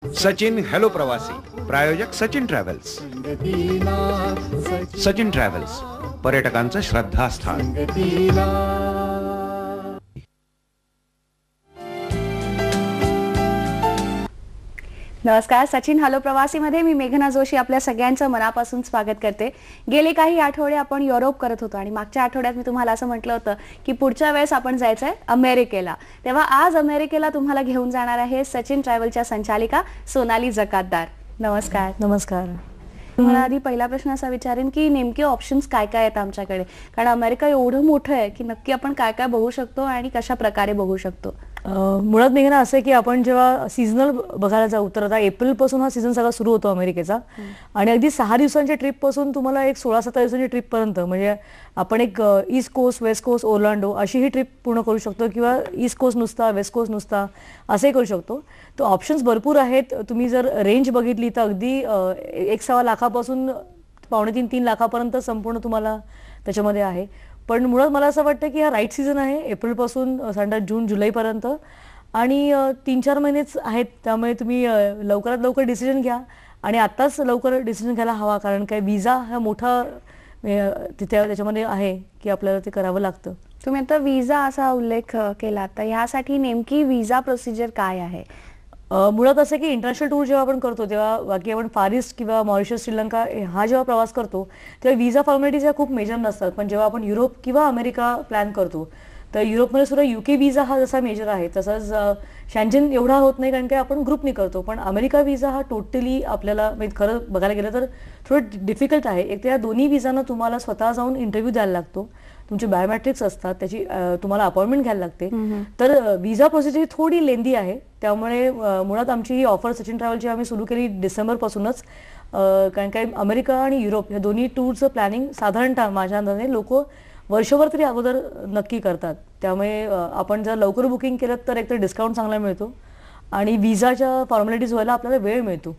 Sachin hello प्रवासी प्रायोजक Sachin travels. Sachin travels पर्यटकांचं श्रद्धास्थान. नमस्कार. सचिन हॅलो प्रवासीमध्ये मी मेघना जोशी आपल्या सगळ्यांचं मनापासून स्वागत करते. गेले काही आठवडे आपण युरोप करत होतो आणि मागच्या आठवड्यात मी तुम्हाला असं म्हटलं होतं की पुढच्या वेळेस आपण जायचंय अमेरिकेला. तेव्हा आज अमेरिकेला तुम्हाला घेऊन जाणार आहे सचिन ट्रॅव्हलच्या संचालिका सोनाली जकातदार. नमस्कार. नमस्कार. मला आधी पहिला प्रश्न असा विचारेन की नेमके ऑप्शन्स काय काय आहेत आमच्याकडे, कारण अमेरिका एवढं मोठं आहे की नक्की आपण काय काय बघू शकतो आणि कशा प्रकारे बघू शकतो. मुळात मेघना असं आहे की आपण जेव्हा सीझनल बघायला जाऊ तर आता एप्रिल पासून हा सीझन सगळा सुरू होतो अमेरिकेचा आणि अगदी 6 दिवसांच्या ट्रिप पासून तुम्हाला एक 16-17 दिवसांची ट्रिप पर्यंत म्हणजे आपण एक ईस्ट कोस्ट, वेस्ट कोस्ट, ओरलँडो अशी ही ट्रिप पूर्ण करू शकतो किंवा ईस्ट कोस्ट नुसता, वेस्ट कोस्ट नुसता असंही करू शकतो. तर ऑप्शन्स भरपूर आहेत. तुम्ही जर रेंज बघितली तर अगदी 1.25 लाखापासून 2.5-3 लाखापर्यंत संपूर्ण तुम्हाला त्याच्यामध्ये आहे. पण मुळात मला असं वाटतं की हा राईट सीझन आहे एप्रिलपासून साधारण जून जुलैपर्यंत आणि 3-4 महिनेच आहेत. त्यामुळे तुम्ही लवकरात लवकर डिसिजन घ्या आणि आत्ताच लवकर डिसिजन घ्यायला हवा, कारण काय विजा हा मोठा तिथे त्याच्यामध्ये आहे की आपल्याला ते करावं लागतं. तुम्ही आता विजा असा उल्लेख केला, तर ह्यासाठी नेमकी विजा प्रोसिजर काय आहे? मुळात असं की इंटरनॅशनल टूर जेव्हा आपण करतो तेव्हा बाकी आपण फार ईस्ट किंवा मॉरिशस, श्रीलंका हा जेव्हा प्रवास करतो तेव्हा विजा फॉर्मॅलिटीज ह्या खूप मेजर नसतात. पण जेव्हा आपण युरोप किंवा अमेरिका प्लॅन करतो तर युरोपमध्ये सुद्धा UK विजा हा जसा मेजर आहे तसंच शँजेन एवढा होत नाही, कारण की आपण ग्रुपनी करतो. पण अमेरिका विजा हा टोटली आपल्याला खरं बघायला गेलं तर थोडं डिफिकल्ट आहे. एक तर या दोन्ही विजांना तुम्हाला स्वतः जाऊन इंटरव्ह्यू द्यायला लागतो, तुमचे बायोमॅट्रिक्स असतात, त्याची तुम्हाला अपॉइंटमेंट घ्यायला लागते. तर विजा प्रोसिजर थोडी लेंदी आहे. त्यामुळे मुळात आमची ही ऑफर सचिन ट्रॅव्हलची आम्ही सुरू केली डिसेंबरपासूनच, कारण काय अमेरिका आणि युरोप या दोन्ही टूरचं प्लॅनिंग साधारणतः माझ्या अंदाजाने लोक वर्षभर तरी अगोदर नक्की करतात. त्यामुळे आपण जर लवकर बुकिंग केलं तर एकतर डिस्काउंट चांगला मिळतो आणि विजाच्या फॉर्मॅलिटीज व्हायला आपल्याला वेळ मिळतो.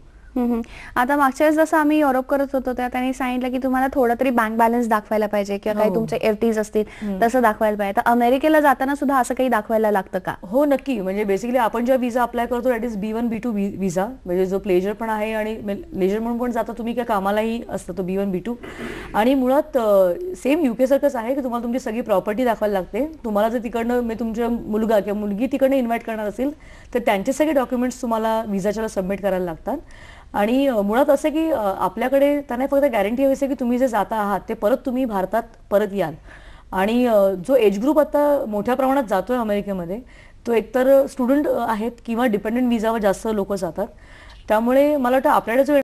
आता मागच्या वेळेस जसं आम्ही युरोप करत होतो त्या त्यांनी सांगितलं की तुम्हाला थोडा तरी बँक बॅलन्स दाखवायला पाहिजे किंवा काही तुमचे FDs असतील तसं दाखवायला पाहिजे. तर अमेरिकेला जाताना सुद्धा असं काही दाखवायला लागतं का? हो नक्की. म्हणजे बेसिकली आपण जेव्हा विजा अप्लाय करतो दॅट इज B1 B2 विजा, म्हणजे जो प्लेजर पण आहे आणि लेजर म्हणून पण जाता तुम्ही, काय कामालाही असतं तो B1 B2. आणि मुळात सेम UK सारखंच आहे की तुम्हाला तुमची सगळी प्रॉपर्टी दाखवायला लागते. तुम्हाला जर तिकडनं तुमच्या मुलगा किंवा मुलगी तिकडनं इन्व्हाइट करणार असेल तर त्यांचे सगळे डॉक्युमेंट्स तुम्हाला विजाच्याला सबमिट करायला लागतात. आणि मुळात असं की आपल्याकडे त्यांना फक्त गॅरंटी हवी आहे की तुम्ही जे जाता आहात ते परत तुम्ही भारतात परत याल. आणि जो एज ग्रुप आता मोठ्या प्रमाणात जातोय अमेरिकेमध्ये तो एकतर स्टुडंट आहेत किंवा डिपेंडंट विजावर जास्त लोक जातात. त्यामुळे मला वाटतं आपल्याकडे जो